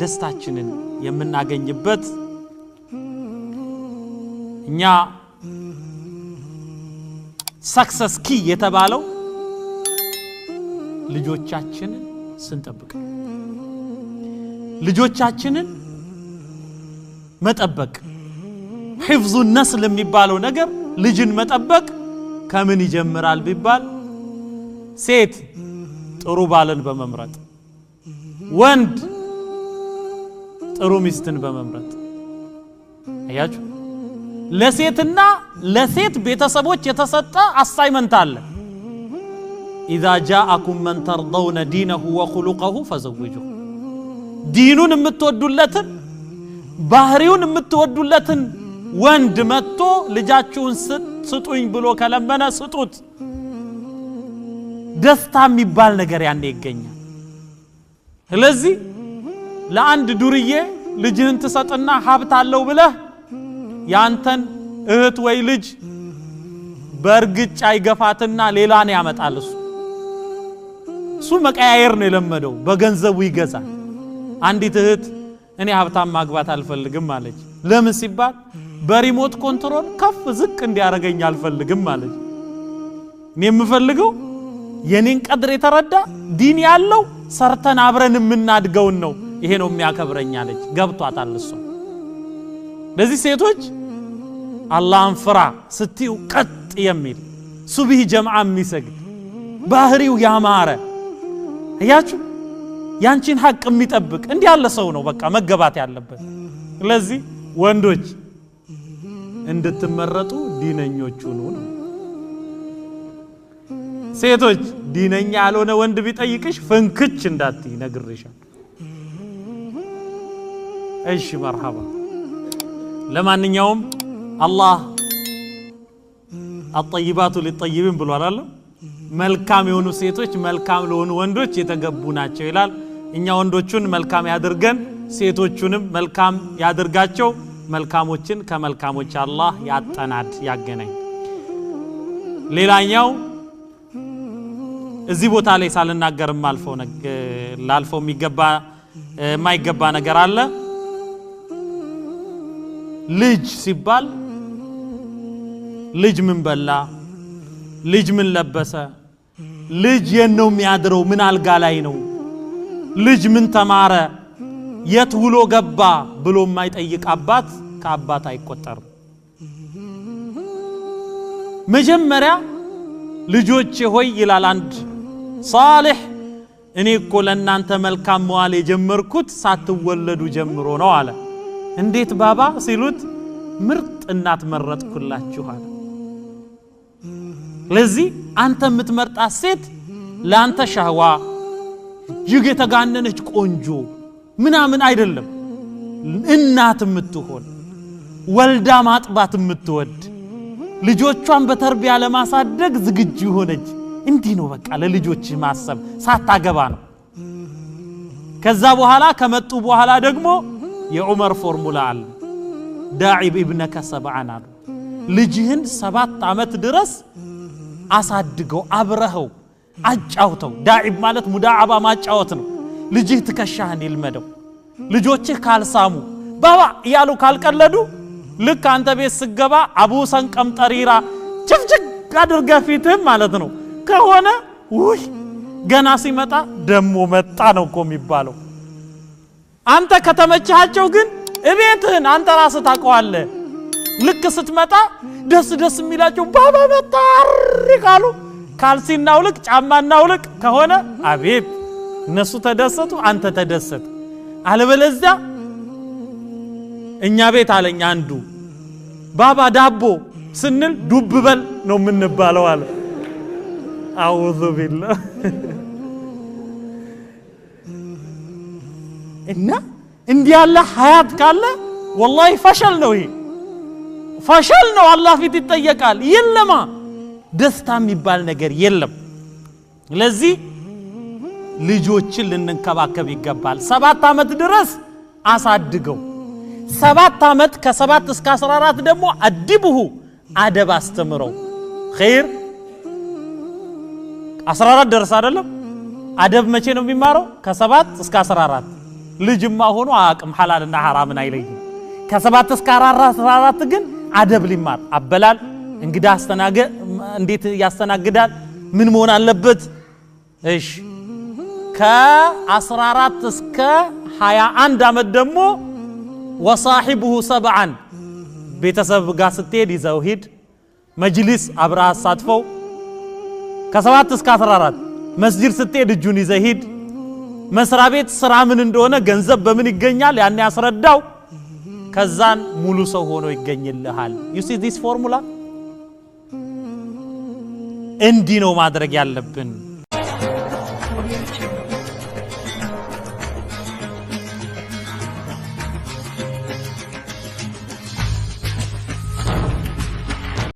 ደስታችንን የምናገኝበት እኛ ሰክሰስ ኪ የተባለው ልጆቻችንን ስንጠብቅ ልጆቻችንን መጠበቅ حفظ النسل የሚባለው ነገር ልጅን መጠበቅ ከምን ይጀምራል ቢባል ሴት ጥሩ ባልን በመምረጥ ወንድ ጥሩ ሚስትን በመምረጥ አያችሁ ለሴትና ለሴት ቤተሰቦች የተሰጠ አሳይመንት አለ اذا جاءكم من ترضون دينه وخلقه فزوجوه ዲኑን የምትወዱለትን ባህሪውን የምትወዱለትን ወንድ መጥቶ ልጃችሁን ስጡኝ ብሎ ከለመነ ስጡት ደስታ የሚባል ነገር ያኔ ይገኛል ስለዚህ ለአንድ ዱርዬ ልጅህን ትሰጥና ሀብት አለው ብለህ ያንተን እህት ወይ ልጅ በርግጫ ይገፋትና ሌላን ያመጣል እሱ መቀያየር ነው የለመደው በገንዘቡ ይገዛል አንዲት እህት እኔ ሀብታም ማግባት አልፈልግም ማለች ለምን ሲባል በሪሞት ኮንትሮል ከፍ ዝቅ እንዲያረጋኝ አልፈልግም ማለች እኔ የምፈልገው የኔን ቀድር የተረዳ ዲን ያለው ሰርተን አብረን የምናድገው ነው ይሄ ነው የሚያከብረኝ አለች ገብቷታል እሱ ለዚህ ሴቶች አላህን ፍራ ስትዩ ቀጥ የሚል ሱብሂ ጀማዓ የሚሰግድ ባህሪው ያማረ አያችሁ ያንቺን ሐቅ የሚጠብቅ እንዲህ ያለ ሰው ነው በቃ መገባት ያለበት ስለዚህ ወንዶች እንድትመረጡ ዲነኞች ሁኑ ሴቶች ዲነኛ ያልሆነ ወንድ ቢጠይቅሽ ፍንክች እንዳትይ ነግሬሻል እሺ መርሐባ ለማንኛውም አላህ الطيبات للطيبين ብሏል አይደል መልካም የሆኑ ሴቶች መልካም ለሆኑ ወንዶች የተገቡ ናቸው ይላል እኛ ወንዶቹን መልካም ያድርገን ሴቶቹንም መልካም ያድርጋቸው መልካሞችን ከመልካሞች አላህ ያጠናድ ያገናኝ ሌላኛው እዚህ ቦታ ላይ ሳልናገርም ላልፈው የማይገባ ነገር አለ ልጅ ሲባል ልጅ ምን በላ ልጅ ምን ለበሰ ልጅ የነው የሚያድረው ምን አልጋ ላይ ነው ልጅ ምን ተማረ የት ውሎ ገባ ብሎ የማይጠይቅ አባት ከአባት አይቆጠር መጀመሪያ ልጆች ሆይ ይላል አንድ ሷሊህ እኔ እኮ ለእናንተ መልካም መዋል የጀመርኩት ሳትወለዱ ጀምሮ ነው አለ እንዴት ባባ ሲሉት ምርጥ እናት መረጥኩላችሁ አለ ለዚህ አንተ የምትመርጣት ሴት ለአንተ ሻህዋ እጅግ የተጋነነች ቆንጆ ምናምን አይደለም እናት የምትሆን ወልዳ ማጥባት የምትወድ ልጆቿን በተርቢያ ለማሳደግ ዝግጁ ሆነች እንዲህ ነው በቃ ለልጆች ማሰብ ሳታገባ ነው ከዛ በኋላ ከመጡ በኋላ ደግሞ የዑመር ፎርሙላ አለ ዳዒብ ኢብነከ ሰብዓን አሉ ልጅህን 7 ዓመት ድረስ አሳድገው አብረኸው አጫውተው ዳዒብ ማለት ሙዳዓባ ማጫወት ነው ልጅህ ትከሻህን ይልመደው ልጆችህ ካልሳሙ ባባ ያሉ ካልቀለዱ ልክ አንተ ቤት ስገባ አቡ ሰንቀም ጠሪራ ጭፍጭቅ አድርጋ ፊትህም ማለት ነው ከሆነ ውይ ገና ሲመጣ ደሞ መጣ ነው እኮ የሚባለው አንተ ከተመቻቸው ግን እቤትህን አንተ ራስህ ታውቀዋለህ ልክ ስትመጣ ደስ የሚላቸው ባባ መጣ አርቃሉ ካልሲናው ልክ ጫማናው ልክ ከሆነ አቤት እነሱ ተደሰቱ አንተ ተደሰት አለበለዚያ እኛ ቤት አለኛ አንዱ ባባ ዳቦ ስንል ዱብ በል ነው የምንባለው አለ አውዙ ቢላህ እና እንዲህ ያለ ሐያት ካለ والله ፈሸል ነው ይሄ ፈሸል ነው አላህ ፊት ይጠየቃል የለማ ደስታ የሚባል ነገር የለም ለዚህ ልጆችን ልንከባከብ ይገባል 7 ዓመት ድረስ አሳድገው 7 ዓመት ከ7 እስከ 14 ደግሞ አድብሁ አደብ አስተምረው ኸይር 14 ድረስ አይደለም አደብ መቼ ነው የሚማረው ከ7 እስከ 14 ልጅማ ሆኖ አቅም ሐላልና ሐራምን አይለይም ከ7 እስከ 14 ግን አደብ ሊማር አበላል እንግዳ አስተናገ እንዴት ያስተናግዳል ምን መሆን አለበት እሺ ከ14 እስከ 21 አመት ደግሞ ወصاحبه سبعا ቤተሰብ ጋር ስትሄድ ይዘው ሂድ መጅሊስ አብራ አሳትፈው ከ7 እስከ 14 መስጂድ ስትሄድ እጁን ይዘህ ሂድ መስሪያ ቤት ስራ ምን እንደሆነ ገንዘብ በምን ይገኛል ያን ያስረዳው ከዛን ሙሉ ሰው ሆኖ ይገኝልሃል you see this formula እንዲ ነው ማድረግ ያለብን